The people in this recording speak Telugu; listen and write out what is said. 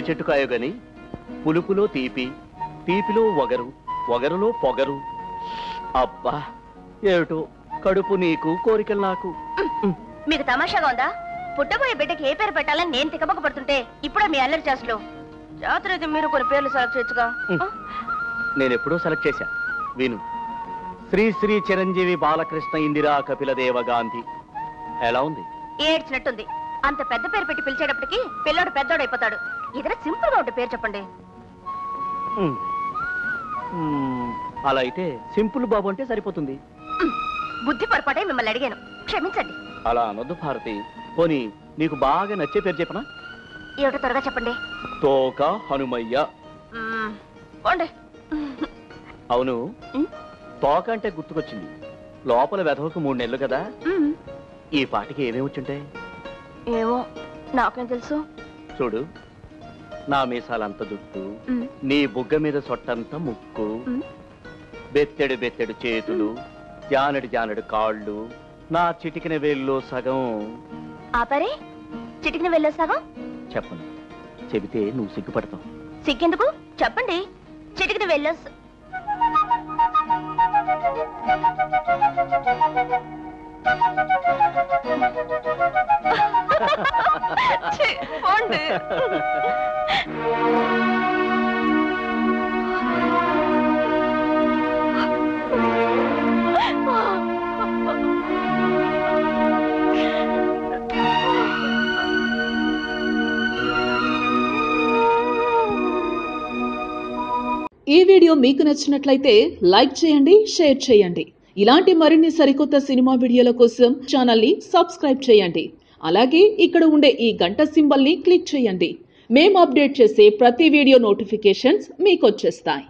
చెట్టు కాయో గాని పులుపులో తీపి, తీపిలో వగరు, వగరులో పొగరు. అబ్బా ఏమిటో కడుపు నీకు కోరికలు నాకు. మీకు తమాషాగా ఉందా? పుట్టబోయే బిడ్డకి ఏ పేరు పెట్టాలని నేను తికమక పడుతుంటే ఇప్పుడే మీ అల్లరి చేస్తలో జాతర అయితే మీరు కొన్ని పేర్లు సెలెక్ట్ చేయొచ్చుగా. నేను ఎప్పుడో సెలెక్ట్ చేశా, విను. శ్రీ శ్రీ చిరంజీవి బాలకృష్ణ ఇందిరా కపిలదేవ గాంధీ. ఎలా ఉంది? ఏడ్చినట్టుంది. అంత పెద్ద పేరు పెట్టి పిలిచేటప్పటికి పిల్లోడు పెద్దోడైపోతాడు. ఏదైనా సింపుల్ గా ఉంటే పేరు చెప్పండి. అలా అయితే సింపుల్ బాబు అంటే సరిపోతుంది. బుద్ధి పొరపాటే మిమ్మల్ని అడిగాను, క్షమించండి. అలా అనొద్దు భారతి. పోనీ నీకు బాగా నచ్చే పేరు చెప్పనా? ఏమిటో త్వరగా చెప్పండి. తోక హనుమయ్య. అవును, తోక అంటే గుర్తుకొచ్చింది. లోపల వెధవకు 3 నెలలు కదా, ఈ పాటికి ఏమేమి వచ్చుంటాయి? ఏమో నాకేం తెలుసు. చూడు, నా మీసాలంత జుట్టు, నీ బుగ్గ మీద సొట్టంత ముక్కు, బెత్తెడు బెత్తెడు చేతులు, జానడి జానడు కాళ్ళు, నా చిటికిన వేల్లో సగం. ఆపరే, చిటికిన వేల్లో సగం చెప్పను, చెబితే నువ్వు సిగ్గుపడతావు. సిగ్గెందుకు, చెప్పండి. చిటికిన వేల్లో ఈ వీడియో మీకు నచ్చినట్లయితే లైక్ చేయండి, షేర్ చేయండి. ఇలాంటి మరిన్ని సరికొత్త సినిమా వీడియోల కోసం ఛానల్ ని సబ్స్క్రైబ్ చేయండి. అలాగే ఇక్కడ ఉండే ఈ గంట సింబల్ ని క్లిక్ చేయండి. మేము అప్డేట్ చేసే ప్రతి వీడియో నోటిఫికేషన్స్ మీకు వచ్చేస్తాయి.